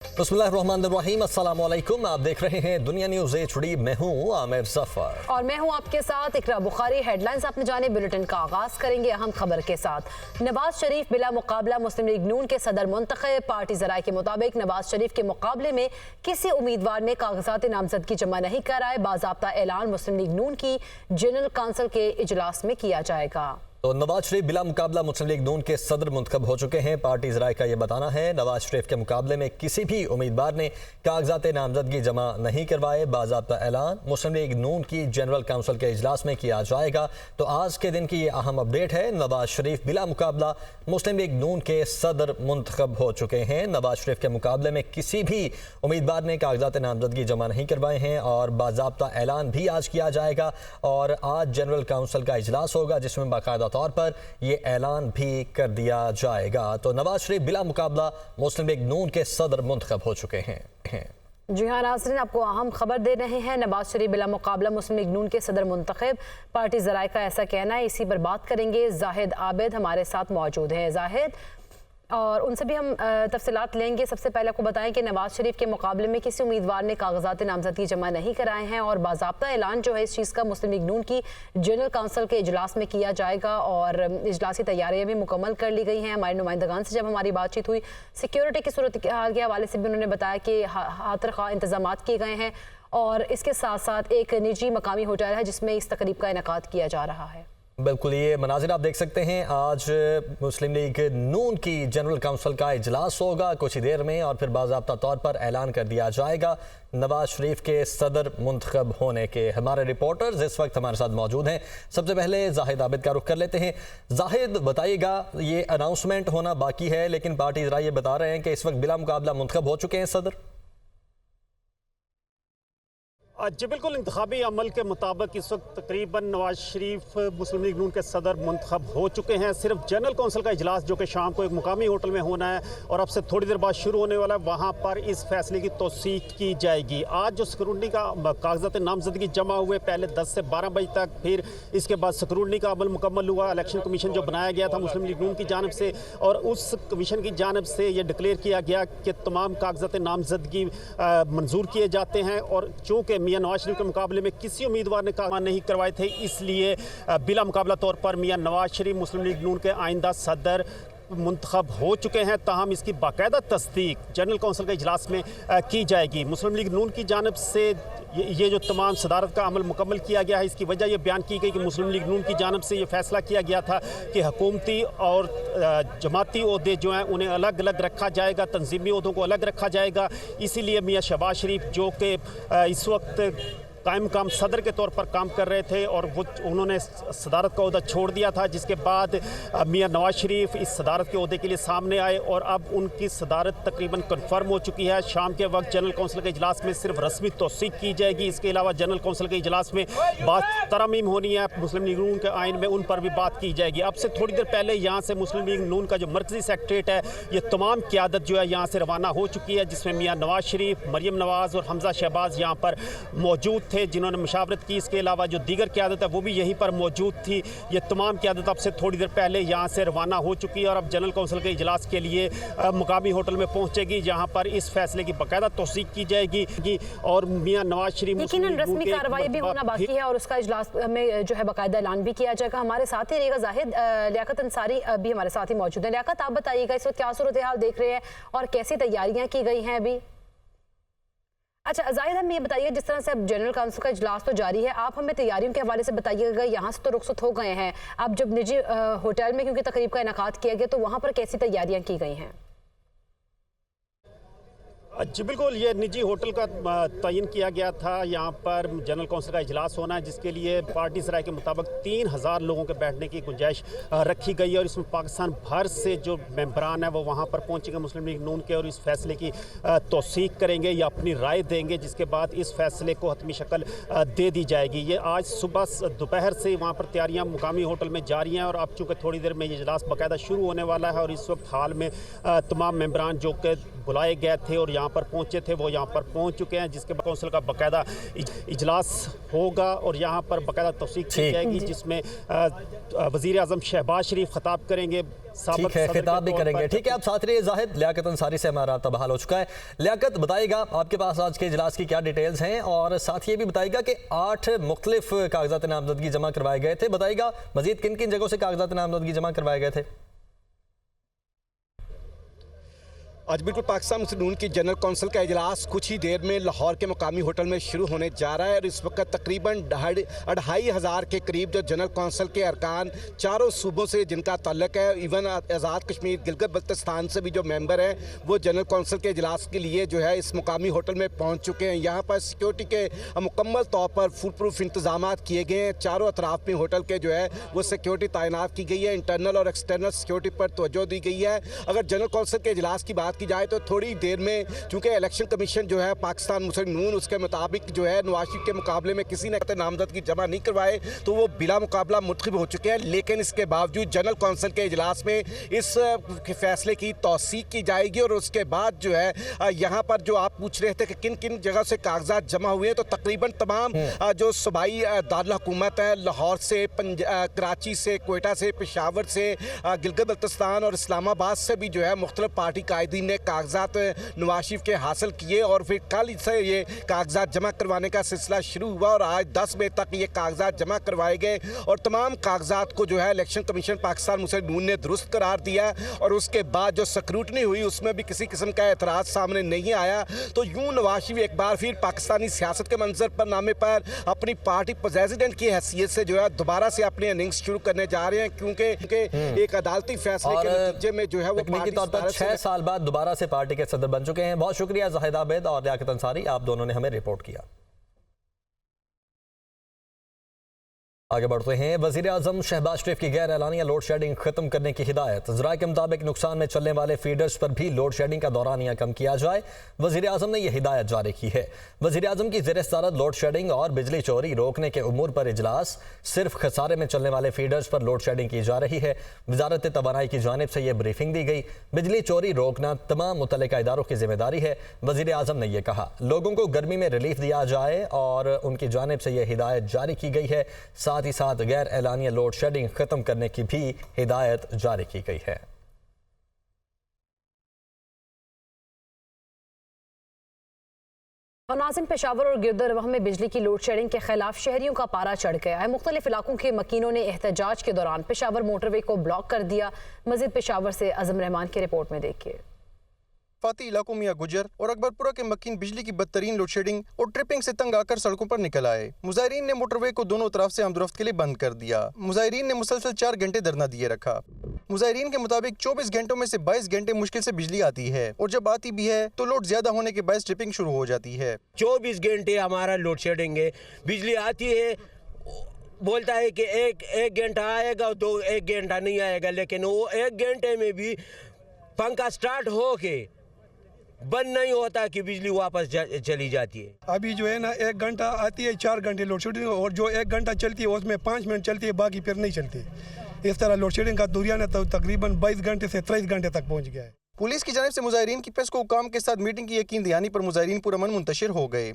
बिस्मिल्लाहिर्रहमानिर्रहीम, अस्सलाम वालेकुम। आप देख रहे हैं दुनिया न्यूज़ HD। मैं हूँ आमिर सफर और मैं हूँ आपके साथ इकरा बुखारी। हेडलाइंस आपने जाने, बुलेटिन का आगाज करेंगे अहम खबर के साथ। नवाज शरीफ बिला मुकाबला मुस्लिम लीग नून के सदर मुंतखब। पार्टी जराये के मुताबिक नवाज शरीफ के मुकाबले में किसी उम्मीदवार ने कागजात नामजदगी जमा नहीं कराए। बाज़ाब्ता ऐलान मुस्लिम लीग नून की जनरल काउंसिल के इजलास में किया जाएगा। तो नवाज शरीफ बिला मुकाबला मुस्लिम लीग नून के सदर मुंतखब हो चुके हैं। पार्टी ज़राए का यह बताना है, नवाज शरीफ के मुकाबले में किसी भी उम्मीदवार ने कागजात नामजदगी जमा नहीं करवाए। बाज़ाब्ता ऐलान मुस्लिम लीग नून की जनरल काउंसिल के इजलास में किया जाएगा। तो आज के दिन की ये अहम अपडेट है, नवाज शरीफ बिला मुकाबला मुस्लिम लीग नून के सदर मुंतखब हो चुके हैं। नवाज शरीफ के मुकाबले में किसी भी उम्मीदवार ने कागजात नामजदगी जमा नहीं करवाए हैं और बाज़ाब्ता ऐलान भी आज किया जाएगा। और आज जनरल काउंसिल का इजलास होगा जिसमें बाकायदा तौर पर यह ऐलान भी कर दिया जाएगा। तो नवाज शरीफ बिला मुकाबला मुस्लिम लीग नून के सदर मुंतखब हो चुके हैं। जी हाँ नाज़रीन, आपको अहम खबर दे रहे हैं। नवाज शरीफ बिला मुकाबला मुस्लिम लीग नून के सदर मुंतखब, पार्टी ज़राए का ऐसा कहना है। इसी पर बात करेंगे। जाहिद आबिद हमारे साथ मौजूद हैं। जाहिद, और उनसे भी हम तफसीलात लेंगे। सबसे पहले आपको बताएं कि नवाज शरीफ के मुकाबले में किसी उम्मीदवार ने कागजात नामजदगी जमा नहीं कराए हैं और बाज़ाब्ता ऐलान जो है इस चीज़ का मुस्लिम लीग नून की जनरल काउंसिल के इजलास में किया जाएगा और इजलास की तैयारियां भी मुकम्मल कर ली गई हैं। हमारे नुमाइंदगान से जब हमारी बातचीत हुई, सिक्योरिटी की सूरत हाल के हवाले से भी उन्होंने बताया कि हाथर खा इंतजाम किए गए हैं और इसके साथ साथ एक निजी मकामी होटल है जिसमें इस तकरीब का इनेकाद किया जा रहा है। बिल्कुल, ये मनाजिर आप देख सकते हैं। आज मुस्लिम लीग नून की जनरल काउंसिल का इजलास होगा कुछ ही देर में और फिर बाज़ाब्ता तौर पर ऐलान कर दिया जाएगा नवाज शरीफ के सदर मुंतखब होने के। हमारे रिपोर्टर्स इस वक्त हमारे साथ मौजूद हैं। सबसे पहले जाहिद आबिद का रुख कर लेते हैं। जाहिद, बताइएगा, ये अनाउंसमेंट होना बाकी है लेकिन पार्टी ज़रा ये बता रहे हैं कि इस वक्त बिला मुकाबला मुंतखब हो चुके हैं सदर। जी बिल्कुल, इंतखाबी अमल के मुताबिक इस वक्त तकरीबन नवाज शरीफ मुस्लिम लीग नून के सदर मुंतखब हो चुके हैं। सिर्फ जनरल काउंसिल का इजलास जो कि शाम को एक मुकामी होटल में होना है और अब से थोड़ी देर बाद शुरू होने वाला है, वहाँ पर इस फैसले की तौसीक की जाएगी। आज जो स्क्रूटनी का कागजात नामजदगी जमा हुए पहले 10 से 12 बजे तक, फिर इसके बाद स्क्रूटनी का अमल मुकम्मल हुआ। इलेक्शन कमीशन जो बनाया गया था मुस्लिम लीग नून की जानब से, और उस कमीशन की जानब से ये डिक्लेयर किया गया कि तमाम कागजात नामजदगी मंजूर किए जाते हैं। और चूँकि मियां नवाज शरीफ के मुकाबले में किसी उम्मीदवार ने काम नहीं करवाए थे, इसलिए बिला मुकाबला तौर पर मियां नवाज शरीफ मुस्लिम लीग नून के आइंदा सदर मुंतखब हो चुके हैं। ताहम इसकी बाकायदा तस्दीक जनरल काउंसिल के इजलास में की जाएगी। मुस्लिम लीग नून की जानब से ये जो तमाम सदारत का अमल मुकम्मल किया गया है, इसकी वजह यह बयान की गई कि मुस्लिम लीग नून की जानब से ये फैसला किया गया था कि हुकूमती और जमाती ओहदे जो हैं उन्हें अलग अलग रखा जाएगा, तंजीमी ओहदों को अलग रखा जाएगा। इसीलिए मियां शहबाज शरीफ जो कि इस वक्त कायम काम सदर के तौर पर काम कर रहे थे और वो उन्होंने सदारत का ओहदा छोड़ दिया था, जिसके बाद मियां नवाज शरीफ इस सदारत के ओहदे के लिए सामने आए और अब उनकी सदारत तकरीबन कन्फर्म हो चुकी है। शाम के वक्त जनरल काउंसिल के इजलास में सिर्फ रस्मी तौसीक की जाएगी। इसके अलावा जनरल काउंसिल के इजलास में बात तरमीम होनी है मुस्लिम लीग नून के आइन में, उन पर भी बात की जाएगी। अब से थोड़ी देर पहले यहाँ से मुस्लिम लीग नून का जो मरकजी सेक्रेटरीट है, ये तमाम क़यादत जो है यहाँ से रवाना हो चुकी है, जिसमें मियां नवाज शरीफ, मरियम नवाज़ और हमजा शहबाज यहाँ पर मौजूद थे जिन्होंने मुशावरत की। इसके अलावा जो दीगर क़यादत है वो भी यहीं पर मौजूद थी। ये तमाम क़यादत अब से थोड़ी देर पहले यहाँ से रवाना हो चुकी है और अब जनरल काउंसिल के इजलास के लिए मुकामी होटल में पहुँचेगी, जहाँ पर इस फैसले की बाकायदा तौसीक की जाएगी। और मियां नवाज शरीफ रस्मी कार्रवाई भी होना बाकी है और उसका इजलास में जो है बाकायदा ऐलान भी किया जाएगा। हमारे साथ ही रहेगा जाहिद, लियाकत अंसारी भी हमारे साथ ही मौजूद है। लियाकत, आप बताइएगा इस वक्त क्या सूरत हाल देख रहे हैं और कैसी तैयारियां की गई हैं अभी? अच्छा जाहिद, हम ये बताइए, जिस तरह से अब जनरल काउंसिल का इजलास तो जारी है, आप हमें तैयारियों के हवाले से बताइएगा। यहाँ से तो रुखसत हो गए हैं, अब जब निजी होटल में क्योंकि तकरीब का इनेकाद किया गया तो वहाँ पर कैसी तैयारियां की गई हैं? जी बिल्कुल, ये निजी होटल का तयन किया गया था। यहाँ पर जनरल काउंसिल का इजलास होना है जिसके लिए पार्टी ज़राए के मुताबिक 3000 लोगों के बैठने की गुंजाइश रखी गई है और इसमें पाकिस्तान भर से जो मेंबरान है वो वहाँ पर पहुँचेंगे मुस्लिम लीग नून के और इस फैसले की तौसीक करेंगे या अपनी राय देंगे, जिसके बाद इस फैसले को हतमी शक्ल दे दी जाएगी। ये आज सुबह दोपहर से वहाँ पर तैयारियाँ मुकामी होटल में जारी हैं और अब चूँकि थोड़ी देर में ये इजलास बाकायदा शुरू होने वाला है और इस वक्त हाल में तमाम मेंबरान जो कि बुलाए गए थे और यहाँ यहाँ पर पहुँचे थे वो यहाँ पर पहुँच चुके हैं, जिसके बाद कौंसिल का बाकायदा इजलास होगा और यहाँ पर बाकायदा तौसीक की जाएगी, जिसमें वज़ीर आज़म शहबाज शरीफ खिताब करेंगे। ठीक है, खिताब भी करेंगे। ठीक है, आप साथ रहिए जाहिद। लियाकत अंसारी से हमारा रब्ता बहाल हो चुका है। लियाकत, बताइएगा आपके पास आज के इजलास की क्या डिटेल्स हैं, और साथ ये भी बताइएगा कि 8 मुख्तलिफ कागजात नामजदगी जमा करवाए गए थे। बताइएगा मजीद किन किन जगहों से कागजात नामजदगी जमा करवाए गए थे? आज बिल्कुल पाकिस्तान मुस्लिम लीग की जनरल कौंसिल का इजलास कुछ ही देर में लाहौर के मुकामी होटल में शुरू होने जा रहा है और इस वक्त तकरीबन 2,500 के करीब जो जनरल कौंसिल के अरकान चारों सूबों से जिनका ताल्लुक है, इवन आज़ाद कश्मीर गिलगित बल्तिस्तान से भी जो मेंबर हैं वो जनरल कौंसिल के इजलास के लिए जो है इस मुकामी होटल में पहुँच चुके हैं। यहाँ पर सिक्योरिटी के मुकम्मल तौर पर फुल प्रूफ इंतजाम किए गए हैं। चारों अतराफ में होटल के जो है वो सिक्योरिटी तैनात की गई है। इंटरनल और एक्सटर्नल सिक्योरिटी पर तवज्जो दी गई है। अगर जनरल कौंसिल के इजलास की बात की जाए तो थोड़ी देर में, चूंकि इलेक्शन कमीशन जो है पाकिस्तान मुस्लिम लीग उसके मुताबिक जो है नवाज शरीफ के मुकाबले में किसी ने नामजदगी जमा नहीं करवाए तो वो बिला मुकाबला मुंतखब हो चुके हैं। लेकिन इसके बावजूद जनरल कौंसिल के इजलास में इस फैसले की तौसीक की जाएगी और उसके बाद जो है यहाँ पर जो आप पूछ रहे थे कि किन किन जगह से कागजात जमा हुए हैं, तो तकरीबन तमाम जो सूबाई दारुल हुकूमत है, लाहौर से, कराची से, कोयटा से, पेशावर से, गिलगित बल्तिस्तान और इस्लामाबाद से भी जो है मुख्तलिफ पार्टी कायदीन ने कागजात नवाज शरीफ के हासिल किए और फिर कल से ये कागजात जमा करवाने का सिलसिला शुरू हुआ और आज 10 बजे तक ये कागजात जमा करवाए गए और तमाम कागजात को जो है इलेक्शन कमीशन पाकिस्तान मुस्लिम लीग ने दुरुस्त करार दिया और उसके बाद जो स्क्रूटनी हुई उसमें भी किसी किस्म का एतराज़ सामने नहीं आया। तो यूं नवाज शरीफ एक बार फिर पाकिस्तानी सियासत के मंजर पर नामे पर अपनी पार्टी प्रेसिडेंट की हैसियत से जो है दोबारा से अपनी इनिंग्स शुरू करने जा रहे हैं, क्योंकि एक अदालती फैसले के नतीजे में जो है वो तकनीकी तौर पर 6 साल बाद दोबारा से पार्टी के सदर बन चुके हैं। बहुत शुक्रिया जाहिद आबिद और लियाकत अंसारी, आप दोनों ने हमें रिपोर्ट किया। आगे बढ़ते हैं। वज़ीर आज़म शहबाज शरीफ की गैर एलानिया लोड शेडिंग खत्म करने की हिदायत। ज़राए के मुताबिक नुकसान में चलने वाले फीडर्स पर भी लोड शेडिंग का दौरानिया कम किया जाए। वज़ीर आज़म ने यह हिदायत जारी की है। वज़ीर आज़म की ज़ेर सदारत लोड शेडिंग और बिजली चोरी रोकने के उमूर पर इजलास। सिर्फ खसारे में चलने वाले फीडर्स पर लोड शेडिंग की जा रही है। वजारत तवानाई की जानिब से यह ब्रीफिंग दी गई। बिजली चोरी रोकना तमाम मुतल्लिका इदारों की जिम्मेदारी है। वज़ीर आज़म ने यह कहा, लोगों को गर्मी में रिलीफ दिया जाए और उनकी जानिब से यह हिदायत जारी की गई है। साथ ही साथ गैर एलानिया लोड शेडिंग खत्म करने की भी हिदायत जारी की गई है। और नाज़रीन, पेशावर और गिरदरवाह में बिजली की लोड शेडिंग के खिलाफ शहरियों का पारा चढ़ गया है। मुख्तलिफ इलाकों के मकीनों ने एहतजाज के दौरान पेशावर मोटरवे को ब्लॉक कर दिया। मजीद पेशावर से अज़म रहमान की रिपोर्ट में देखिए। फाती इलाकों में गुजर और अकबरपुरा के मकीन बिजली की बदतरीन लोड शेडिंग और ट्रिपिंग से तंग आकर सड़कों पर निकल आए। मुजाहिरीन ने मोटरवे को दोनों तरफ से आमदोरफ्त के लिए बंद कर दिया। मुजाहिरीन ने मुसलसल 4 घंटे धरना दिए रखा। मुजाहिरीन के मुताबिक 24 घंटों में से 22 घंटे मुश्किल से बिजली आती है और जब आती भी है तो लोड ज्यादा होने के बायस ट्रिपिंग शुरू हो जाती है। 24 घंटे हमारा लोड शेडिंग है। बिजली आती है, बोलता है कि एक घंटा आएगा, 1 घंटा नहीं आएगा, लेकिन वो 1 घंटे में भी पंखा स्टार्ट हो के बंद नहीं होता कि बिजली वापस चली जाती है। अभी जो है ना 1 घंटा आती है, 4 घंटे लोड शेडिंग, और जो 1 घंटा चलती है उसमें 5 मिनट चलती है, बाकी फिर नहीं चलती। इस तरह लोड शेडिंग का दुरियाना तो तकरीबन 22 घंटे से 23 घंटे तक पहुंच गया है। पुलिस की जानिब से मुजाहिरीन की प्रेस को काम के साथ मीटिंग की यकीन दहानी पर मुजाहिरीन पुरअमन मुंतशिर हो गए।